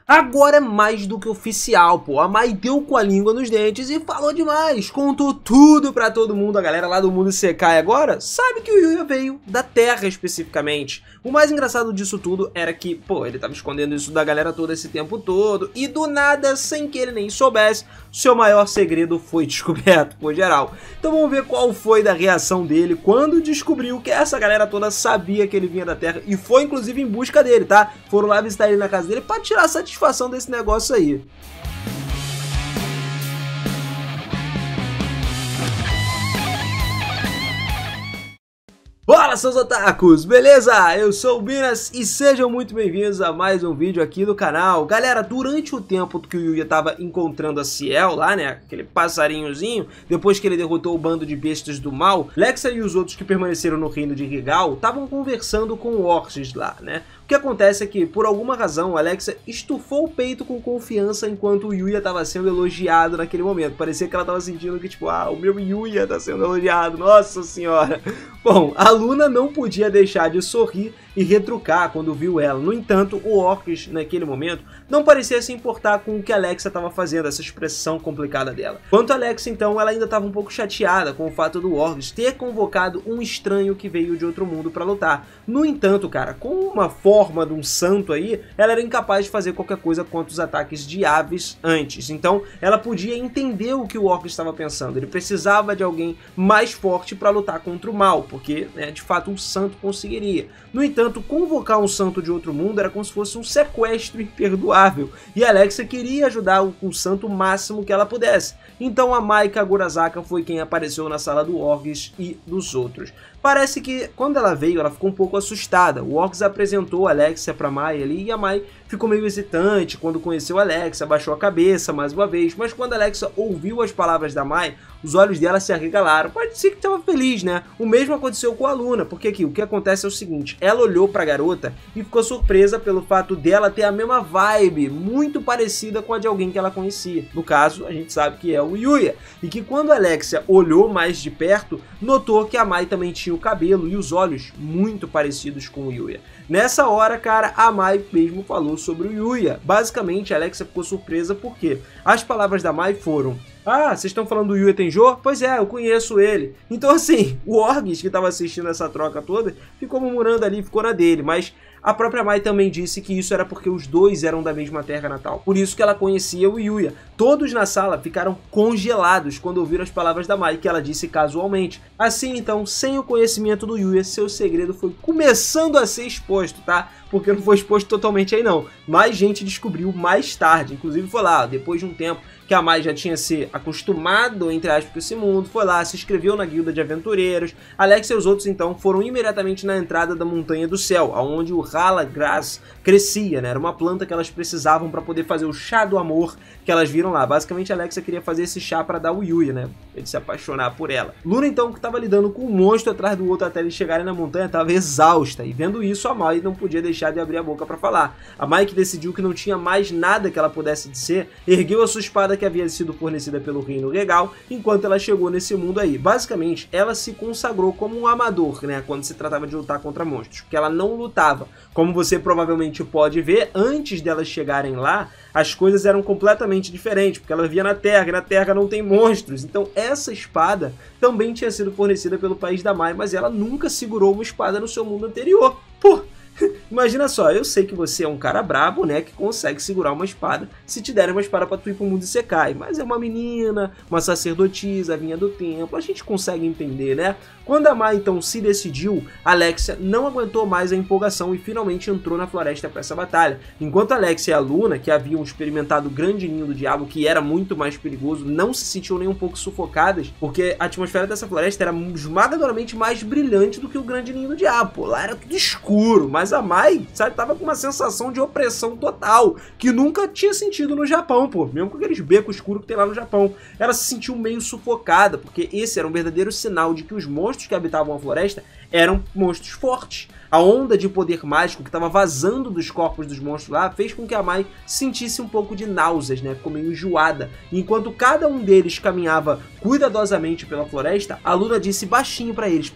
Agora é mais do que oficial, pô. A Mai deu com a língua nos dentes e falou demais. Contou tudo pra todo mundo. A galera lá do mundo Isekai agora sabe que o Yuya veio da Terra especificamente. O mais engraçado disso tudo era que, pô, ele tava escondendo isso da galera toda esse tempo todo. E do nada, sem que ele nem soubesse, seu maior segredo foi descoberto por geral. Então vamos ver qual foi da reação dele quando descobriu que essa galera toda sabia que ele vinha da Terra. E foi inclusive em busca dele, tá? Foram lá visitar ele na casa dele pra tirar satisfação desse negócio aí. Fala, seus otakus, beleza? Eu sou o Binas e sejam muito bem-vindos a mais um vídeo aqui do canal. Galera, durante o tempo que o Yuya tava encontrando a Ciel lá, né, aquele passarinhozinho, depois que ele derrotou o bando de bestas do mal, Lexa e os outros que permaneceram no reino de Rigal estavam conversando com o Orcs lá, né? O que acontece é que, por alguma razão, Alexa estufou o peito com confiança enquanto o Yuya estava sendo elogiado naquele momento. Parecia que ela estava sentindo que, tipo, o meu Yuya está sendo elogiado, nossa senhora. Bom, a Luna não podia deixar de sorrir e retrucar quando viu ela. No entanto, o Orcs, naquele momento, não parecia se importar com o que a Alexa estava fazendo, essa expressão complicada dela. Quanto a Alexa, então, ela ainda estava um pouco chateada com o fato do Orcs ter convocado um estranho que veio de outro mundo para lutar. No entanto, cara, com uma forma de um santo aí, ela era incapaz de fazer qualquer coisa contra os ataques de aves antes. Então, ela podia entender o que o Orc estava pensando. Ele precisava de alguém mais forte para lutar contra o mal, porque, né, de fato, um santo conseguiria. No entanto, convocar um santo de outro mundo era como se fosse um sequestro imperdoável, e a Alexa queria ajudar o santo o máximo que ela pudesse. Então a Mai Kagurazaka foi quem apareceu na sala do Orcs e dos outros. Parece que quando ela veio, ela ficou um pouco assustada. O Orcs apresentou a Alexa pra Mai ali, e a Mai ficou meio hesitante quando conheceu a Alexa, baixou a cabeça mais uma vez, mas quando a Alexa ouviu as palavras da Mai, os olhos dela se arregalaram. Pode ser que estava feliz, né? O mesmo aconteceu com a Luna, porque aqui o que acontece é o seguinte: ela olhou pra garota e ficou surpresa pelo fato dela ter a mesma vibe, muito parecida com a de alguém que ela conhecia. No caso, a gente sabe que é o Yuya, e que quando a Alexa olhou mais de perto, notou que a Mai também tinha o cabelo e os olhos muito parecidos com o Yuya. Nessa hora, cara, a Mai mesmo falou sobre o Yuya. Basicamente, a Alexa ficou surpresa porque as palavras da Mai foram: vocês estão falando do Yuya Tenjo? Pois é, eu conheço ele. Então assim, o Orcs que estava assistindo essa troca toda ficou murmurando ali, ficou na dele, mas a própria Mai também disse que isso era porque os dois eram da mesma terra natal. Por isso que ela conhecia o Yuya. Todos na sala ficaram congelados quando ouviram as palavras da Mai, que ela disse casualmente. Assim, então, sem o conhecimento do Yuya, seu segredo foi começando a ser exposto, tá? Porque não foi exposto totalmente aí não. Mais gente descobriu mais tarde. Inclusive foi lá, depois de um tempo que a Mai já tinha se acostumado, entre aspas, com esse mundo, foi lá, se inscreveu na guilda de aventureiros. Alex e os outros, então, foram imediatamente na entrada da Montanha do Céu, onde o Hala Grass crescia, né? Era uma planta que elas precisavam para poder fazer o chá do amor que elas viram lá. Basicamente, a Alexa queria fazer esse chá para dar o Yuya, né? Ele se apaixonar por ela. Luna, então, que estava lidando com um monstro atrás do outro até eles chegarem na montanha, estava exausta. E vendo isso, a Mai não podia deixar de abrir a boca para falar. A Mai, que decidiu que não tinha mais nada que ela pudesse dizer, ergueu a sua espada que havia sido fornecida pelo Reino Regal, enquanto ela chegou nesse mundo aí. Basicamente, ela se consagrou como um amador, né, quando se tratava de lutar contra monstros, porque ela não lutava. Como você provavelmente pode ver, antes delas chegarem lá, as coisas eram completamente diferentes, porque ela vivia na Terra, e na Terra não tem monstros. Então essa espada também tinha sido fornecida pelo país da Mai, mas ela nunca segurou uma espada no seu mundo anterior. Pô! Imagina só, eu sei que você é um cara brabo, né, que consegue segurar uma espada se te derem uma espada pra tu ir pro mundo Isekai, mas é uma menina, uma sacerdotisa, vinha do templo, a gente consegue entender, né? Quando a Mai então se decidiu, Alexia não aguentou mais a empolgação e finalmente entrou na floresta para essa batalha. Enquanto Alexia e a Luna, que haviam experimentado o grande ninho do diabo, que era muito mais perigoso, não se sentiam nem um pouco sufocadas, porque a atmosfera dessa floresta era esmagadoramente mais brilhante do que o grande ninho do diabo. Pô, lá era tudo escuro, mas a Mai, sabe, tava com uma sensação de opressão total, que nunca tinha sentido no Japão, pô, mesmo com aqueles becos escuros que tem lá no Japão. Ela se sentiu meio sufocada, porque esse era um verdadeiro sinal de que os monstros que habitavam a floresta eram monstros fortes. A onda de poder mágico que estava vazando dos corpos dos monstros lá fez com que a Mai sentisse um pouco de náuseas, né? Ficou meio enjoada. E enquanto cada um deles caminhava cuidadosamente pela floresta, a Luna disse baixinho para eles: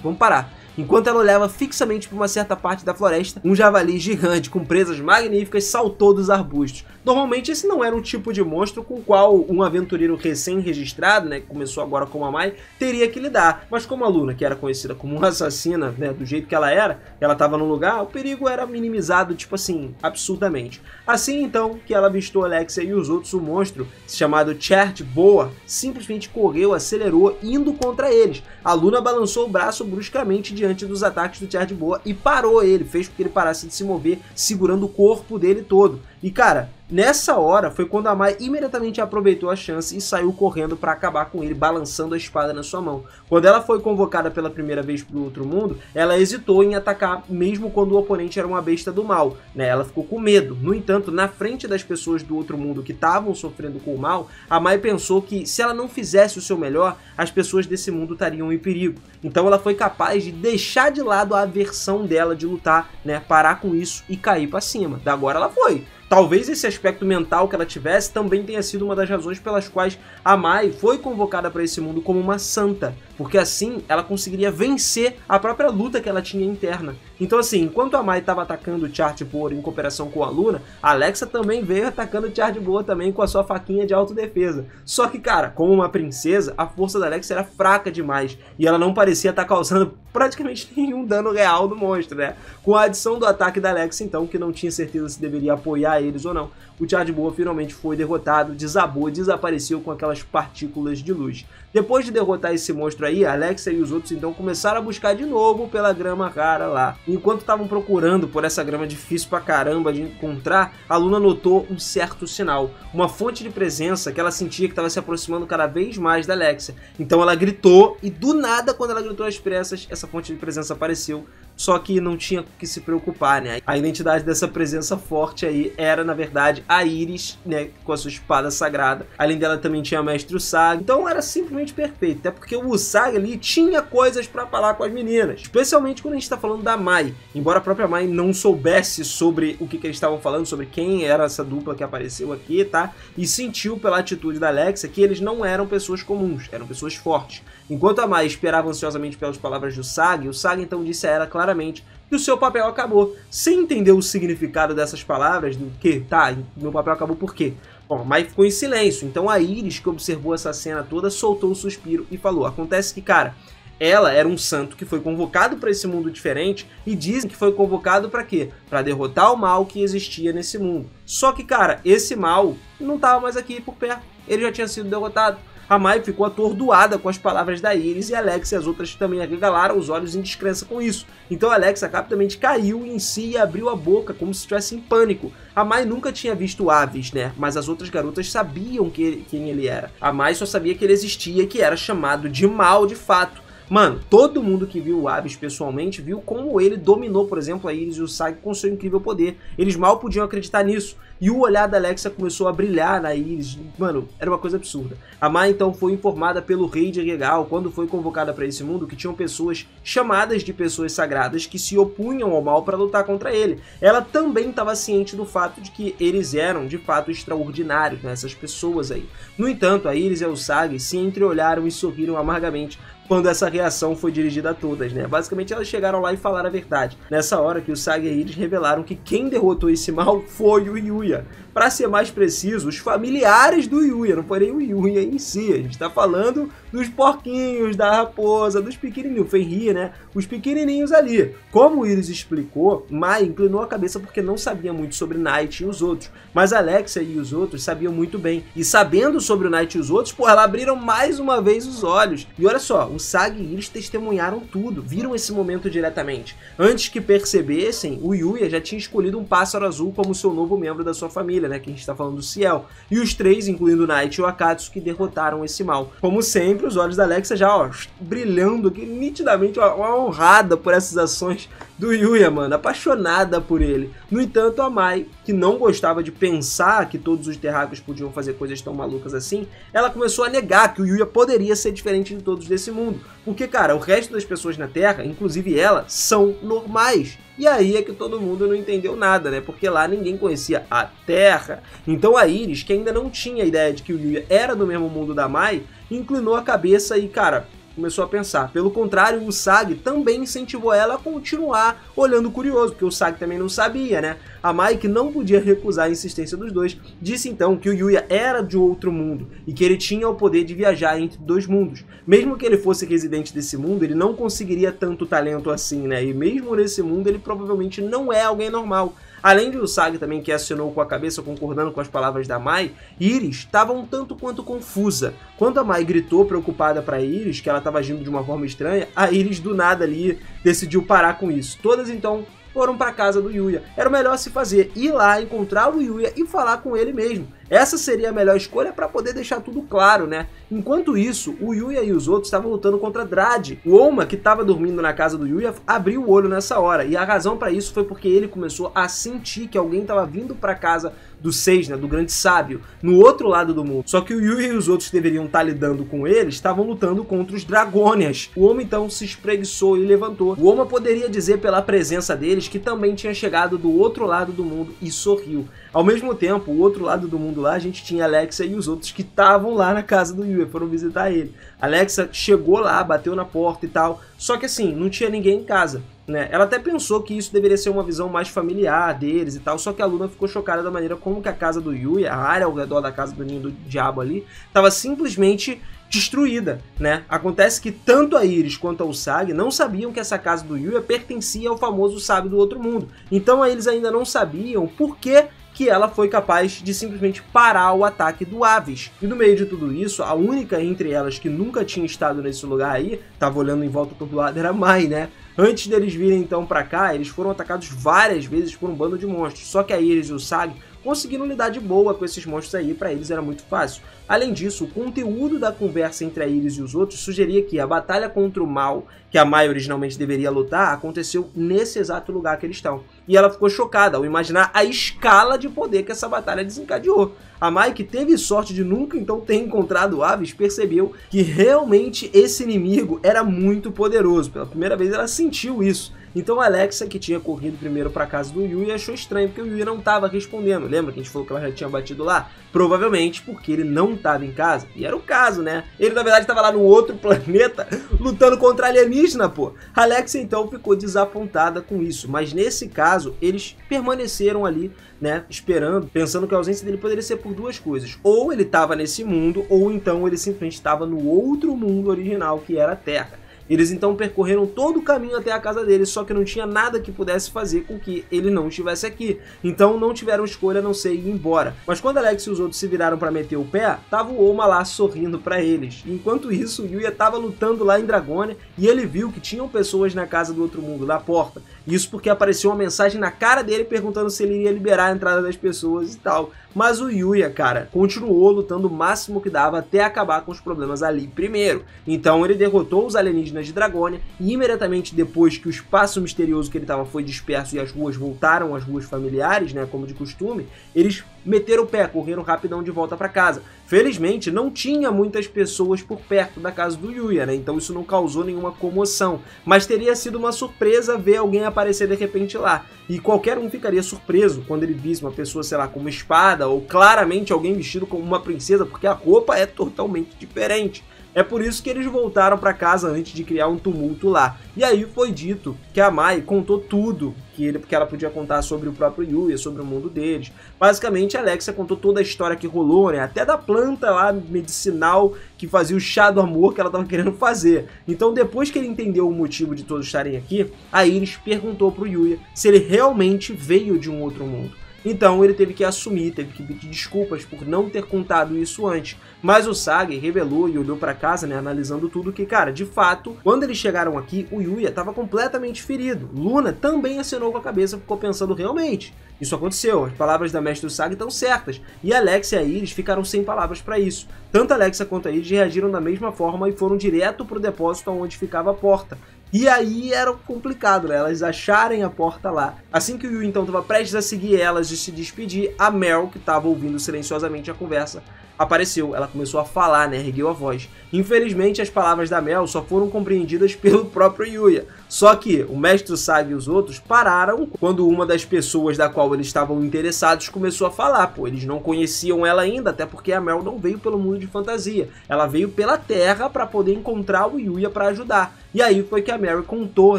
vamos parar. Enquanto ela olhava fixamente para uma certa parte da floresta, um javali gigante com presas magníficas saltou dos arbustos. Normalmente esse não era um tipo de monstro com o qual um aventureiro recém-registrado, né, que começou agora como a Mai, teria que lidar. Mas como a Luna, que era conhecida como uma assassina, né, do jeito que ela estava no lugar, o perigo era minimizado, tipo assim, absurdamente. Assim então que ela avistou Alexia e os outros, o monstro, chamado Chert-Boar, simplesmente correu, acelerou, indo contra eles. A Luna balançou o braço bruscamente diante dos ataques do Chert-Boar e parou ele, fez com que ele parasse de se mover, segurando o corpo dele todo. E cara, nessa hora foi quando a Mai imediatamente aproveitou a chance e saiu correndo para acabar com ele, balançando a espada na sua mão. Quando ela foi convocada pela primeira vez para o outro mundo, ela hesitou em atacar mesmo quando o oponente era uma besta do mal, né? Ela ficou com medo. No entanto, na frente das pessoas do outro mundo que estavam sofrendo com o mal, a Mai pensou que se ela não fizesse o seu melhor, as pessoas desse mundo estariam em perigo. Então ela foi capaz de deixar de lado a aversão dela de lutar, né? Parar com isso e cair para cima. Da agora ela foi. Talvez esse aspecto mental que ela tivesse também tenha sido uma das razões pelas quais a Mai foi convocada para esse mundo como uma santa, porque assim ela conseguiria vencer a própria luta que ela tinha interna. Então assim, enquanto a Mai estava atacando o Chert-Boar em cooperação com a Luna, a Alexa também veio atacando o Chert-Boar também com a sua faquinha de autodefesa. Só que cara, como uma princesa, a força da Alexa era fraca demais e ela não parecia estar causando praticamente nenhum dano real no monstro, né? Com a adição do ataque da Alexa então, que não tinha certeza se deveria apoiar eles ou não, o Chert-Boar finalmente foi derrotado, desabou, desapareceu com aquelas partículas de luz. Depois de derrotar esse monstro aí, a Alexia e os outros então começaram a buscar de novo pela grama rara lá. Enquanto estavam procurando por essa grama difícil pra caramba de encontrar, a Luna notou um certo sinal, uma fonte de presença que ela sentia que estava se aproximando cada vez mais da Alexia. Então ela gritou e do nada, quando ela gritou às pressas, essa fonte de presença apareceu. Só que não tinha que se preocupar, né? A identidade dessa presença forte aí era, na verdade, a Iris, né? Com a sua espada sagrada. Além dela também tinha a Mestre Usagi. Então era simplesmente perfeito. Até porque o Usagi ali tinha coisas pra falar com as meninas. Especialmente quando a gente tá falando da Mai. Embora a própria Mai não soubesse sobre o que eles estavam falando, sobre quem era essa dupla que apareceu aqui, tá? E sentiu pela atitude da Alexia que eles não eram pessoas comuns, eram pessoas fortes. Enquanto a Mai esperava ansiosamente pelas palavras do Usagi, o Usagi então disse a ela claramente que o seu papel acabou. Sem entender o significado dessas palavras, do que, tá, meu papel acabou por quê? Bom, a Mai ficou em silêncio, então a Iris, que observou essa cena toda, soltou um suspiro e falou: acontece que, cara, ela era um santo que foi convocado para esse mundo diferente e dizem que foi convocado para quê? Para derrotar o mal que existia nesse mundo. Só que, cara, esse mal não estava mais aqui por perto, ele já tinha sido derrotado. A Mai ficou atordoada com as palavras da Iris e a Alexia e as outras também arregalaram os olhos em descrença com isso. Então a Alexia rapidamente caiu em si e abriu a boca como se estivesse em pânico. A Mai nunca tinha visto Aves, né? Mas as outras garotas sabiam quem ele era. A Mai só sabia que ele existia e que era chamado de mal de fato. Mano, todo mundo que viu o Aves pessoalmente viu como ele dominou, por exemplo, a Iris e o Usagi com seu incrível poder. Eles mal podiam acreditar nisso. E o olhar da Alexia começou a brilhar na Iris. Mano, era uma coisa absurda. A Mai então foi informada pelo rei de Regal, quando foi convocada para esse mundo, que tinham pessoas chamadas de pessoas sagradas que se opunham ao mal para lutar contra ele. Ela também estava ciente do fato de que eles eram de fato extraordinários, né, essas pessoas aí. No entanto, a Iris e a Usagi se entreolharam e sorriram amargamente quando essa reação foi dirigida a todas, né? Basicamente elas chegaram lá e falaram a verdade. Nessa hora que o Usagi e a Iris revelaram que quem derrotou esse mal foi o Yuya. Para ser mais preciso, os familiares do Yuya, não foi nem o Yuya em si. A gente tá falando dos porquinhos, da raposa, dos pequenininhos, Fenrir, né? Os pequenininhos ali. Como o Iris explicou, Mai inclinou a cabeça porque não sabia muito sobre Night e os outros. Mas Alexia e os outros sabiam muito bem. E sabendo sobre o Night e os outros, pô, ela abriram mais uma vez os olhos. E olha só, o Usagi e Iris testemunharam tudo, viram esse momento diretamente. Antes que percebessem, o Yuya já tinha escolhido um pássaro azul como seu novo membro da sua família, né, que a gente tá falando do Ciel. E os três, incluindo o Night e o Akatsuki, que derrotaram esse mal. Como sempre, os olhos da Alexia já, ó, brilhando aqui, nitidamente uma honrada por essas ações do Yuya, mano, apaixonada por ele. No entanto, a Mai, que não gostava de pensar que todos os terráqueos podiam fazer coisas tão malucas assim, ela começou a negar que o Yuya poderia ser diferente de todos desse mundo. Porque, cara, o resto das pessoas na Terra, inclusive ela, são normais. E aí é que todo mundo não entendeu nada, né? Porque lá ninguém conhecia a Terra. Então a Iris, que ainda não tinha ideia de que o Yuya era do mesmo mundo da Mai, inclinou a cabeça e, cara, começou a pensar. Pelo contrário, o Sag também incentivou ela a continuar olhando curioso, porque o Sag também não sabia, né? A Mai, que não podia recusar a insistência dos dois, disse então que o Yuya era de outro mundo e que ele tinha o poder de viajar entre dois mundos. Mesmo que ele fosse residente desse mundo, ele não conseguiria tanto talento assim, né? E mesmo nesse mundo, ele provavelmente não é alguém normal. Além de o Sag também, que assinou com a cabeça concordando com as palavras da Mai, Iris estava um tanto quanto confusa. Quando a Mai gritou preocupada para Iris, que ela estava agindo de uma forma estranha, a Iris do nada ali decidiu parar com isso. Todas então foram para casa do Yuya. Era o melhor se fazer, ir lá, encontrar o Yuya e falar com ele mesmo. Essa seria a melhor escolha para poder deixar tudo claro, né? Enquanto isso, o Yuya e os outros estavam lutando contra Drade. O Oma, que estava dormindo na casa do Yuya, abriu o olho nessa hora. E a razão para isso foi porque ele começou a sentir que alguém estava vindo para casa do Seis, né, do grande sábio, no outro lado do mundo. Só que o Yuya e os outros que deveriam estar lidando com ele estavam lutando contra os Dragônias. O Oma então se espreguiçou e levantou. O Oma poderia dizer pela presença deles que também tinha chegado do outro lado do mundo e sorriu. Ao mesmo tempo, o outro lado do mundo lá, a gente tinha Alexa e os outros que estavam lá na casa do Yuya, foram visitar ele. Alexa chegou lá, bateu na porta e tal, só que assim, não tinha ninguém em casa, né? Ela até pensou que isso deveria ser uma visão mais familiar deles e tal, só que a Luna ficou chocada da maneira como que a casa do Yuya, a área ao redor da casa do Ninho do Diabo ali, estava simplesmente destruída, né? Acontece que tanto a Iris quanto o Sag não sabiam que essa casa do Yuya pertencia ao famoso sábio do outro mundo. Então eles ainda não sabiam por que ela foi capaz de simplesmente parar o ataque do Aves. E no meio de tudo isso, a única entre elas que nunca tinha estado nesse lugar aí, tava olhando em volta todo lado, era a Mai, né? Antes deles virem então pra cá, eles foram atacados várias vezes por um bando de monstros. Só que a Iris e o Sag conseguiram lidar de boa com esses monstros aí, pra eles era muito fácil. Além disso, o conteúdo da conversa entre a Iris e os outros sugeria que a batalha contra o mal, que a Mai originalmente deveria lutar, aconteceu nesse exato lugar que eles estão. E ela ficou chocada ao imaginar a escala de poder que essa batalha desencadeou. A Mai, que teve sorte de nunca então ter encontrado Aves, percebeu que realmente esse inimigo era muito poderoso. Pela primeira vez ela sentiu isso. Então a Alexa, que tinha corrido primeiro para casa do Yuya, achou estranho porque o Yuya não estava respondendo. Lembra que a gente falou que ela já tinha batido lá? Provavelmente porque ele não estava em casa. E era o caso, né? Ele na verdade estava lá no outro planeta lutando contra alienígena, pô. A Alexa então ficou desapontada com isso. Mas nesse caso, eles permaneceram ali, né, esperando, pensando que a ausência dele poderia ser por duas coisas. Ou ele estava nesse mundo, ou então ele simplesmente estava no outro mundo original, que era a Terra. Eles então percorreram todo o caminho até a casa dele, só que não tinha nada que pudesse fazer com que ele não estivesse aqui. Então não tiveram escolha a não ser ir embora. Mas quando Alex e os outros se viraram para meter o pé, tava o Oma lá sorrindo para eles. Enquanto isso, o Yuya tava lutando lá em Dragônia e ele viu que tinham pessoas na casa do outro mundo, na porta. Isso porque apareceu uma mensagem na cara dele perguntando se ele iria liberar a entrada das pessoas e tal. Mas o Yuya, cara, continuou lutando o máximo que dava até acabar com os problemas ali primeiro. Então ele derrotou os alienígenas de Dragônia e imediatamente depois que o espaço misterioso que ele estava foi disperso e as ruas voltaram às ruas familiares, né, como de costume, eles meteram o pé, correram rapidão de volta para casa. Felizmente não tinha muitas pessoas por perto da casa do Yuya, né, então isso não causou nenhuma comoção, mas teria sido uma surpresa ver alguém aparecer de repente lá. E qualquer um ficaria surpreso quando ele visse uma pessoa, sei lá, com uma espada ou claramente alguém vestido como uma princesa, porque a roupa é totalmente diferente. É por isso que eles voltaram para casa antes de criar um tumulto lá. E aí foi dito que a Mai contou tudo que ela podia contar sobre o próprio Yuya, sobre o mundo deles. Basicamente, a Alexa contou toda a história que rolou, né? Até da planta lá medicinal que fazia o chá do amor que ela estava querendo fazer. Então, depois que ele entendeu o motivo de todos estarem aqui, a Iris perguntou pro Yuya se ele realmente veio de um outro mundo. Então ele teve que assumir, teve que pedir desculpas por não ter contado isso antes. Mas o Sag revelou e olhou pra casa, né, analisando tudo, que, cara, de fato, quando eles chegaram aqui, o Yuya estava completamente ferido. Luna também acenou com a cabeça, ficou pensando realmente. Isso aconteceu, as palavras da mestre do Sag estão certas. E Alex e a Iris ficaram sem palavras para isso. Tanto a Alexa quanto a Iris reagiram da mesma forma e foram direto pro depósito onde ficava a porta. E aí era complicado, né? Elas acharem a porta lá. Assim que o Yuya então estava prestes a seguir elas e se despedir, a Mel, que estava ouvindo silenciosamente a conversa, apareceu, ela começou a falar, né, ergueu a voz. Infelizmente, as palavras da Mel só foram compreendidas pelo próprio Yuya. Só que o Mestre Sage e os outros pararam quando uma das pessoas da qual eles estavam interessados começou a falar. Pô, eles não conheciam ela ainda, até porque a Mel não veio pelo mundo de fantasia. Ela veio pela Terra para poder encontrar o Yuya para ajudar. E aí foi que a Mary contou,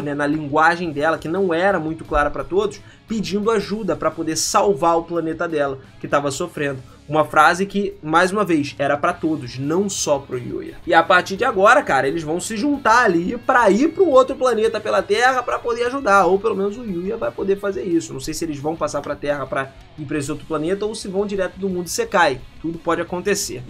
né, na linguagem dela, que não era muito clara para todos, pedindo ajuda para poder salvar o planeta dela, que estava sofrendo. Uma frase que, mais uma vez, era para todos, não só pro Yuya. E a partir de agora, cara, eles vão se juntar ali para ir para um outro planeta pela Terra para poder ajudar, ou pelo menos o Yuya vai poder fazer isso. Não sei se eles vão passar para a Terra para ir para esse outro planeta ou se vão direto do mundo Sekai. Tudo pode acontecer.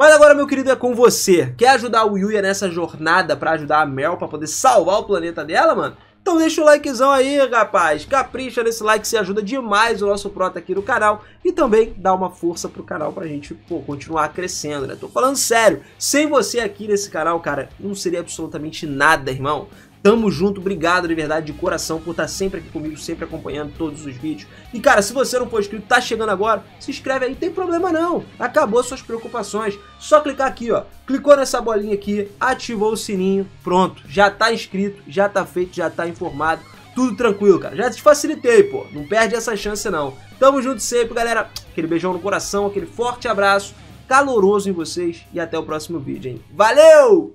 Mas agora, meu querido, é com você. Quer ajudar o Yuya nessa jornada para ajudar a Mel para poder salvar o planeta dela, mano? Então deixa o likezão aí, rapaz. Capricha nesse like, se ajuda demais o nosso prota aqui no canal. E também dá uma força pro canal pra gente, pô, continuar crescendo, né? Tô falando sério. Sem você aqui nesse canal, cara, não seria absolutamente nada, irmão. Tamo junto, obrigado de verdade, de coração, por estar sempre aqui comigo, sempre acompanhando todos os vídeos. E cara, se você não for inscrito, tá chegando agora, se inscreve aí, não tem problema não. Acabou suas preocupações, só clicar aqui, ó. Clicou nessa bolinha aqui, ativou o sininho, pronto. Já tá inscrito, já tá feito, já tá informado. Tudo tranquilo, cara. Já te facilitei, pô. Não perde essa chance, não. Tamo junto sempre, galera. Aquele beijão no coração, aquele forte abraço caloroso em vocês. E até o próximo vídeo, hein. Valeu!